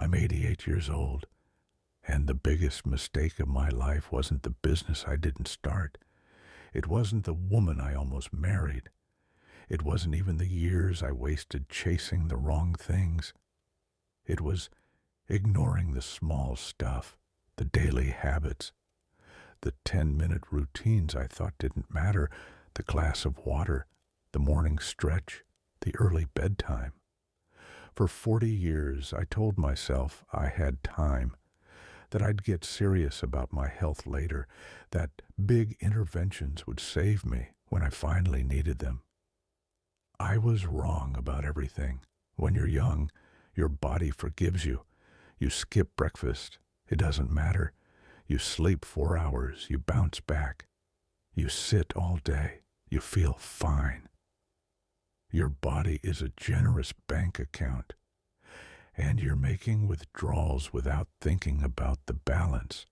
I'm 88 years old, and the biggest mistake of my life wasn't the business I didn't start. It wasn't the woman I almost married. It wasn't even the years I wasted chasing the wrong things. It was ignoring the small stuff, the daily habits, the 10-minute routines I thought didn't matter, the glass of water, the morning stretch, the early bedtime. For 40 years, I told myself I had time, that I'd get serious about my health later, that big interventions would save me when I finally needed them. I was wrong about everything. When you're young, your body forgives you. You skip breakfast. It doesn't matter. You sleep 4 hours. You bounce back. You sit all day. You feel fine. Your body is a generous bank account, and you're making withdrawals without thinking about the balance.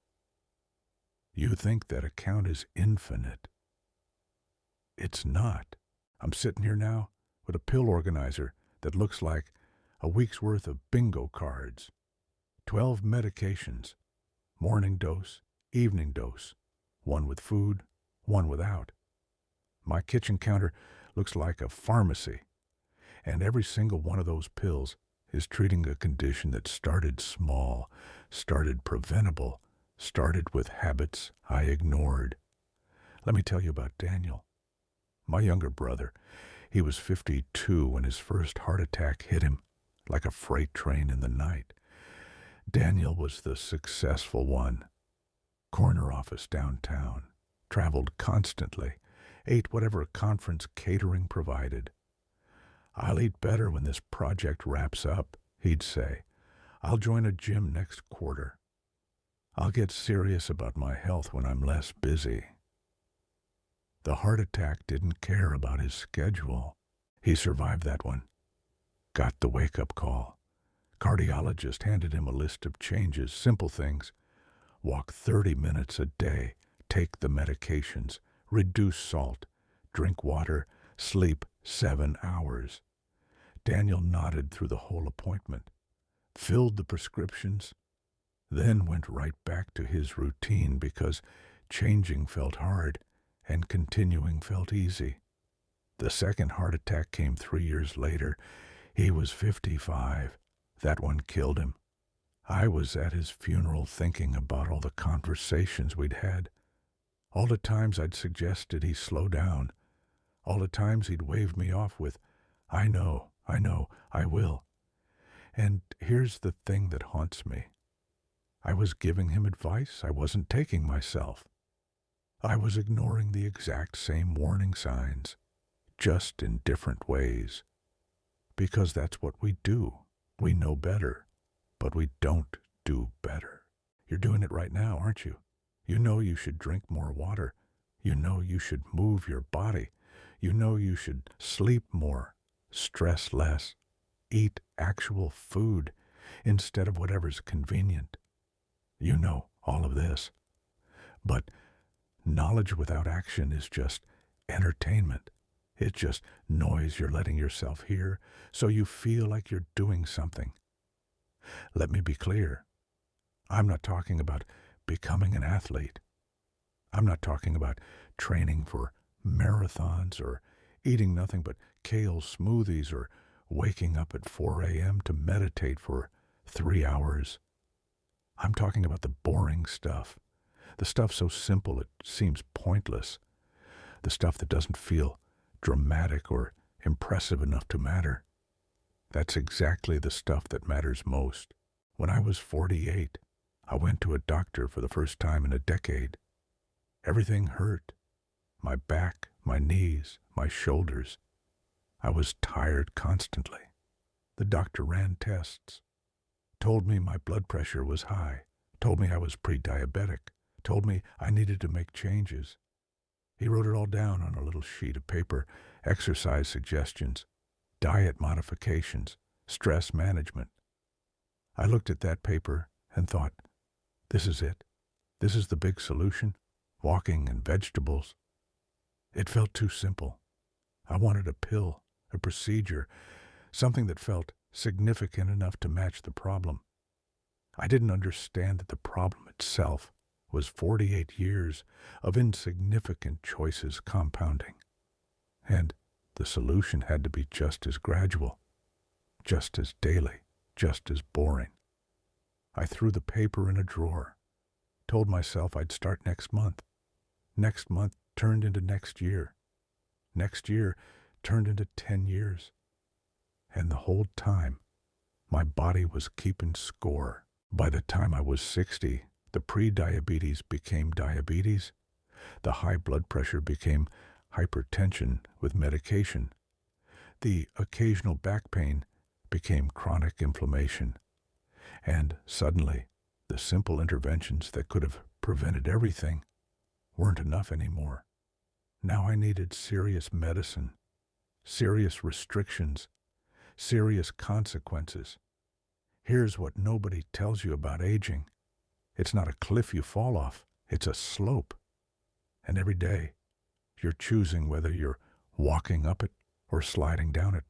You think that account is infinite. It's not. I'm sitting here now with a pill organizer that looks like a week's worth of bingo cards. 12 medications, morning dose, evening dose, one with food, one without. My kitchen counter looks like a pharmacy, and every single one of those pills is treating a condition that started small, started preventable, started with habits I ignored. Let me tell you about Daniel. My younger brother, he was 52 when his first heart attack hit him like a freight train in the night. Daniel was the successful one. Corner office downtown, traveled constantly, ate whatever conference catering provided. I'll eat better when this project wraps up, he'd say. I'll join a gym next quarter. I'll get serious about my health when I'm less busy. The heart attack didn't care about his schedule. He survived that one. Got the wake-up call. Cardiologist handed him a list of changes, simple things. Walk 30 minutes a day, take the medications, reduce salt, drink water, sleep 7 hours. Daniel nodded through the whole appointment, filled the prescriptions, then went right back to his routine because changing felt hard and continuing felt easy. The second heart attack came 3 years later. He was 55. That one killed him. I was at his funeral thinking about all the conversations we'd had, all the times I'd suggested he slow down, all the times he'd waved me off with, I know, I will. And here's the thing that haunts me. I was giving him advice I wasn't taking myself. I was ignoring the exact same warning signs, just in different ways. Because that's what we do. We know better, but we don't do better. You're doing it right now, aren't you? You know you should drink more water. You know you should move your body. You know you should sleep more, stress less, eat actual food instead of whatever's convenient. You know all of this. But knowledge without action is just entertainment. It's just noise you're letting yourself hear so you feel like you're doing something. Let me be clear. I'm not talking about becoming an athlete. I'm not talking about training for marathons or eating nothing but kale smoothies or waking up at 4 a.m. to meditate for 3 hours. I'm talking about the boring stuff, the stuff so simple it seems pointless, the stuff that doesn't feel dramatic or impressive enough to matter. That's exactly the stuff that matters most. When I was 48, I went to a doctor for the first time in a decade. Everything hurt. My back, my knees, my shoulders. I was tired constantly. The doctor ran tests, told me my blood pressure was high, told me I was pre-diabetic, told me I needed to make changes. He wrote it all down on a little sheet of paper, exercise suggestions, diet modifications, stress management. I looked at that paper and thought, this is it. This is the big solution, walking and vegetables. It felt too simple. I wanted a pill, a procedure, something that felt significant enough to match the problem. I didn't understand that the problem itself was 48 years of insignificant choices compounding. And the solution had to be just as gradual, just as daily, just as boring. I threw the paper in a drawer, told myself I'd start next month. Next month turned into next year. Next year turned into 10 years. And the whole time, my body was keeping score. By the time I was 60, the pre-diabetes became diabetes. The high blood pressure became hypertension with medication. The occasional back pain became chronic inflammation. And suddenly, the simple interventions that could have prevented everything weren't enough anymore. Now I needed serious medicine, serious restrictions, serious consequences. Here's what nobody tells you about aging. It's not a cliff you fall off, it's a slope. And every day, you're choosing whether you're walking up it or sliding down it.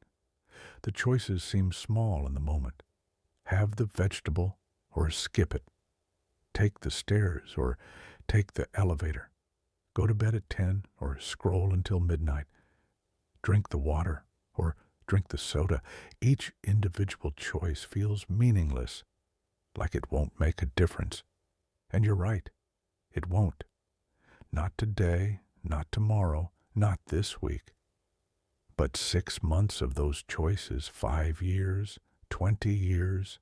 The choices seem small in the moment. Have the vegetable or skip it. Take the stairs or take the elevator. Go to bed at 10 or scroll until midnight. Drink the water or drink the soda. Each individual choice feels meaningless, like it won't make a difference. And you're right, it won't. Not today, not tomorrow, not this week. But 6 months of those choices, 5 years, 20 years,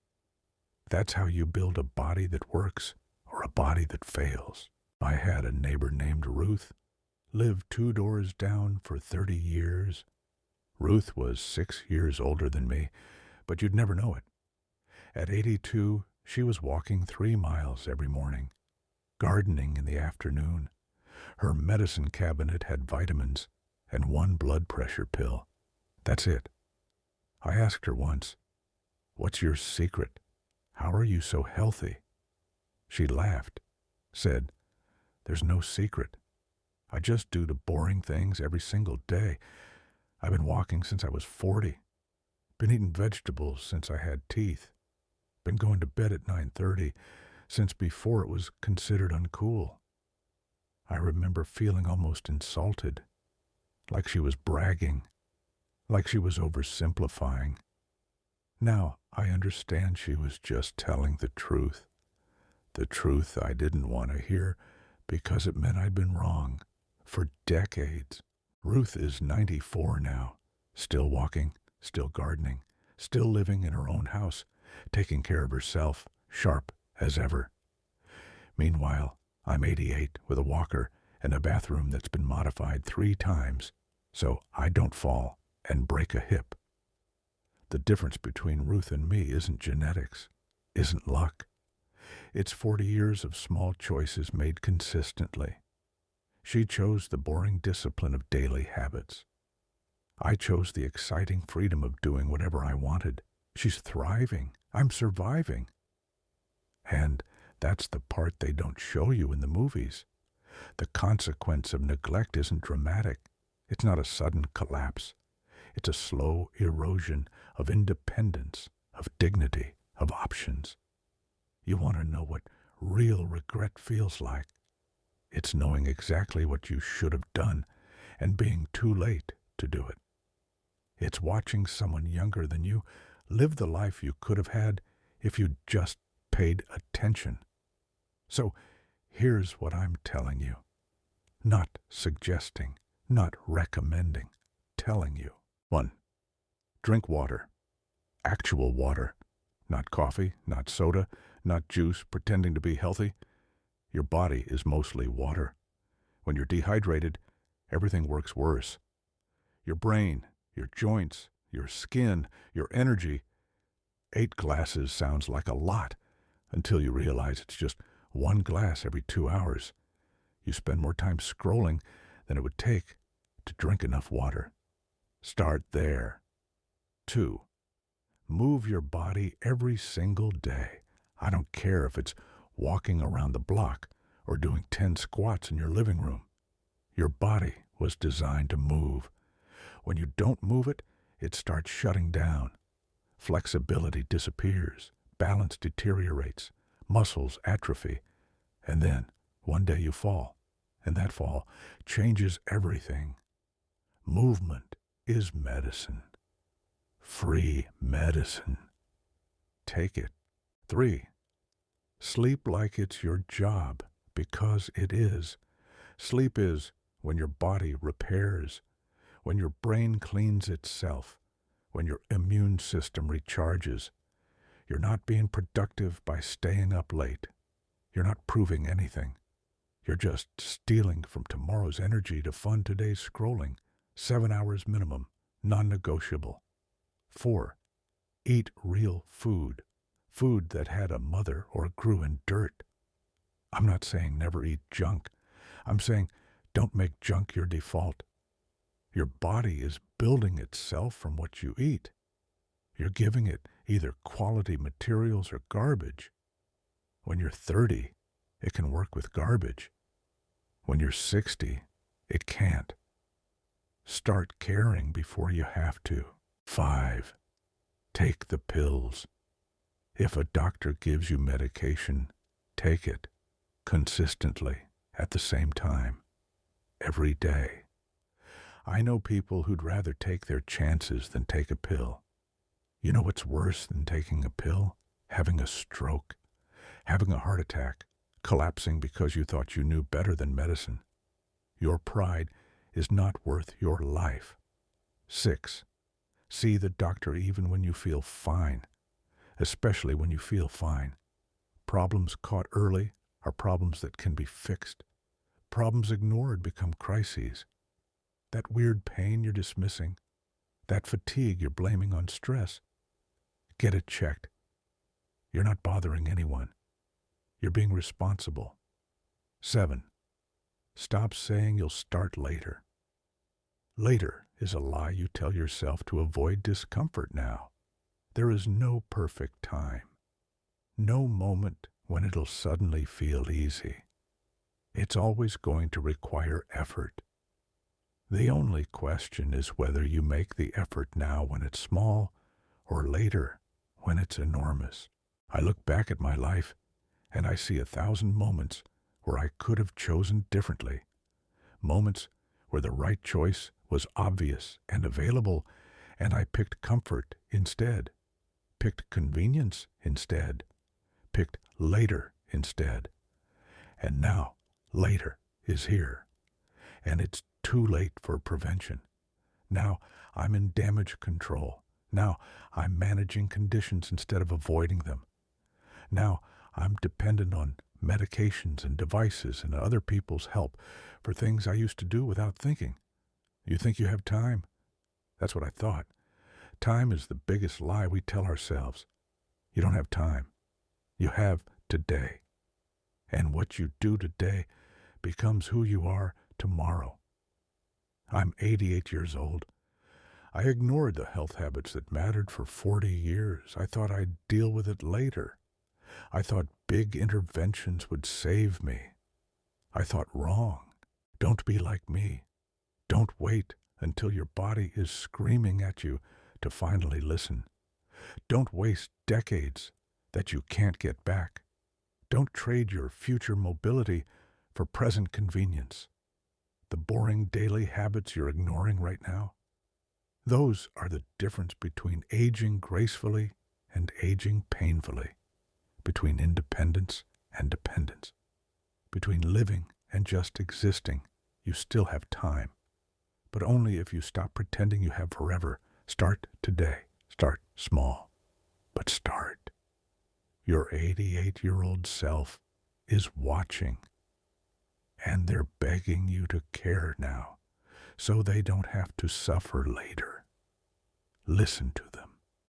that's how you build a body that works or a body that fails. I had a neighbor named Ruth, lived 2 doors down for 30 years. Ruth was 6 years older than me, but you'd never know it. At 82, she was walking 3 miles every morning, gardening in the afternoon. Her medicine cabinet had vitamins and 1 blood pressure pill. That's it. I asked her once, "What's your secret? How are you so healthy?" She laughed, said, "There's no secret. I just do the boring things every single day. I've been walking since I was 40. Been eating vegetables since I had teeth. Been going to bed at 9:30 since before it was considered uncool." I remember feeling almost insulted, like she was bragging, like she was oversimplifying. Now I understand she was just telling the truth I didn't want to hear because it meant I'd been wrong for decades. Ruth is 94 now, still walking, still gardening, still living in her own house, taking care of herself, sharp as ever. Meanwhile, I'm 88 with a walker and a bathroom that's been modified 3 times so I don't fall and break a hip. The difference between Ruth and me isn't genetics, isn't luck. It's 40 years of small choices made consistently. She chose the boring discipline of daily habits. I chose the exciting freedom of doing whatever I wanted. She's thriving. I'm surviving. And that's the part they don't show you in the movies. The consequence of neglect isn't dramatic. It's not a sudden collapse. It's a slow erosion of independence, of dignity, of options. You want to know what real regret feels like? It's knowing exactly what you should have done and being too late to do it. It's watching someone younger than you live the life you could have had if you'd just paid attention. So here's what I'm telling you. Not suggesting, not recommending, telling you. 1. Drink water. Actual water. Not coffee, not soda, not juice pretending to be healthy. Your body is mostly water. When you're dehydrated, everything works worse. Your brain, your joints, your skin, your energy. 8 glasses sounds like a lot until you realize it's just 1 glass every 2 hours. You spend more time scrolling than it would take to drink enough water. Start there. 2. Move your body every single day. I don't care if it's walking around the block or doing 10 squats in your living room. Your body was designed to move. When you don't move it, it starts shutting down. Flexibility disappears. balance deteriorates, muscles atrophy, and then one day you fall, and that fall changes everything. Movement is medicine. Free medicine. Take it. 3. Sleep like it's your job, because it is. Sleep is when your body repairs, when your brain cleans itself, when your immune system recharges. You're not being productive by staying up late. You're not proving anything. You're just stealing from tomorrow's energy to fund today's scrolling. 7 hours minimum, non-negotiable. 4. Eat real food. Food that had a mother or grew in dirt. I'm not saying never eat junk. I'm saying don't make junk your default. Your body is building itself from what you eat. You're giving it either quality materials or garbage. When you're 30, it can work with garbage. When you're 60, it can't. Start caring before you have to. 5. Take the pills. If a doctor gives you medication, take it consistently at the same time, every day. I know people who'd rather take their chances than take a pill. You know what's worse than taking a pill? Having a stroke, having a heart attack, collapsing because you thought you knew better than medicine. Your pride is not worth your life. 6. See the doctor even when you feel fine, especially when you feel fine. Problems caught early are problems that can be fixed. Problems ignored become crises. That weird pain you're dismissing, that fatigue you're blaming on stress, get it checked. You're not bothering anyone. You're being responsible. 7. Stop saying you'll start later. Later is a lie you tell yourself to avoid discomfort now. There is no perfect time. No moment when it'll suddenly feel easy. It's always going to require effort. The only question is whether you make the effort now when it's small or later when it's enormous. I look back at my life and I see 1,000 moments where I could have chosen differently. Moments where the right choice was obvious and available, and I picked comfort instead, picked convenience instead, picked later instead. And now, later is here, and it's too late for prevention. Now I'm in damage control. Now I'm managing conditions instead of avoiding them. Now I'm dependent on medications and devices and other people's help for things I used to do without thinking. You think you have time? That's what I thought. Time is the biggest lie we tell ourselves. You don't have time. You have today. And what you do today becomes who you are tomorrow. I'm 88 years old. I ignored the health habits that mattered for 40 years. I thought I'd deal with it later. I thought big interventions would save me. I thought wrong. Don't be like me. Don't wait until your body is screaming at you to finally listen. Don't waste decades that you can't get back. Don't trade your future mobility for present convenience. The boring daily habits you're ignoring right now, those are the difference between aging gracefully and aging painfully, between independence and dependence, between living and just existing. You still have time, but only if you stop pretending you have forever. Start today. Start small, but start. Your 88-year-old self is watching, and they're begging you to care now so they don't have to suffer later. Listen to them.